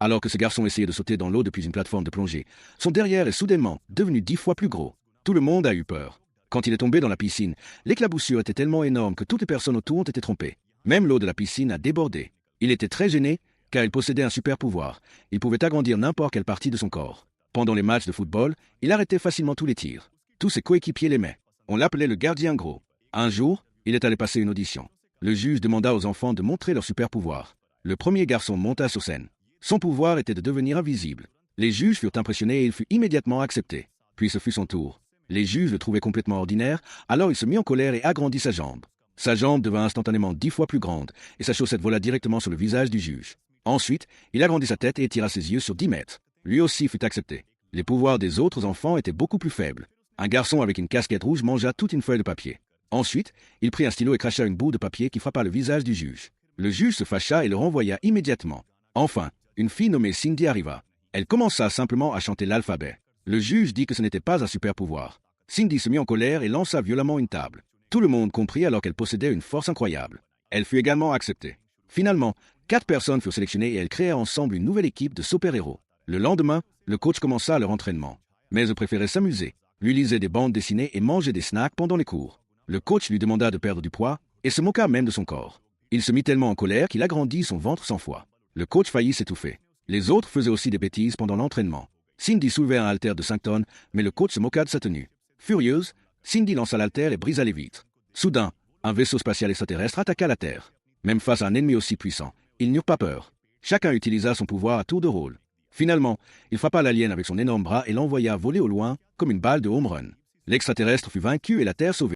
Alors que ce garçon essayait de sauter dans l'eau depuis une plateforme de plongée, son derrière est soudainement devenu 10 fois plus gros. Tout le monde a eu peur. Quand il est tombé dans la piscine, l'éclaboussure était tellement énorme que toutes les personnes autour ont été trompées. Même l'eau de la piscine a débordé. Il était très gêné, car il possédait un super pouvoir. Il pouvait agrandir n'importe quelle partie de son corps. Pendant les matchs de football, il arrêtait facilement tous les tirs. Tous ses coéquipiers l'aimaient. On l'appelait le gardien gros. Un jour, il est allé passer une audition. Le juge demanda aux enfants de montrer leur super pouvoir. Le premier garçon monta sur scène. Son pouvoir était de devenir invisible. Les juges furent impressionnés et il fut immédiatement accepté. Puis ce fut son tour. Les juges le trouvaient complètement ordinaire, alors il se mit en colère et agrandit sa jambe. Sa jambe devint instantanément 10 fois plus grande, et sa chaussette vola directement sur le visage du juge. Ensuite, il agrandit sa tête et étira ses yeux sur 10 mètres. Lui aussi fut accepté. Les pouvoirs des autres enfants étaient beaucoup plus faibles. Un garçon avec une casquette rouge mangea toute une feuille de papier. Ensuite, il prit un stylo et cracha une boule de papier qui frappa le visage du juge. Le juge se fâcha et le renvoya immédiatement. Enfin, une fille nommée Cindy arriva. Elle commença simplement à chanter l'alphabet. Le juge dit que ce n'était pas un super pouvoir. Cindy se mit en colère et lança violemment une table. Tout le monde comprit alors qu'elle possédait une force incroyable. Elle fut également acceptée. Finalement, 4 personnes furent sélectionnées et elles créèrent ensemble une nouvelle équipe de super-héros. Le lendemain, le coach commença leur entraînement. Mais eux préféraient s'amuser. Lui lisait des bandes dessinées et mangeait des snacks pendant les cours. Le coach lui demanda de perdre du poids et se moqua même de son corps. Il se mit tellement en colère qu'il agrandit son ventre 100 fois. Le coach faillit s'étouffer. Les autres faisaient aussi des bêtises pendant l'entraînement. Cindy soulevait un haltère de 5 tonnes, mais le coach se moqua de sa tenue. Furieuse, Cindy lança l'haltère et brisa les vitres. Soudain, un vaisseau spatial extraterrestre attaqua la Terre. Même face à un ennemi aussi puissant, ils n'eurent pas peur. Chacun utilisa son pouvoir à tour de rôle. Finalement, il frappa l'alien avec son énorme bras et l'envoya voler au loin comme une balle de home run. L'extraterrestre fut vaincu et la Terre sauvée.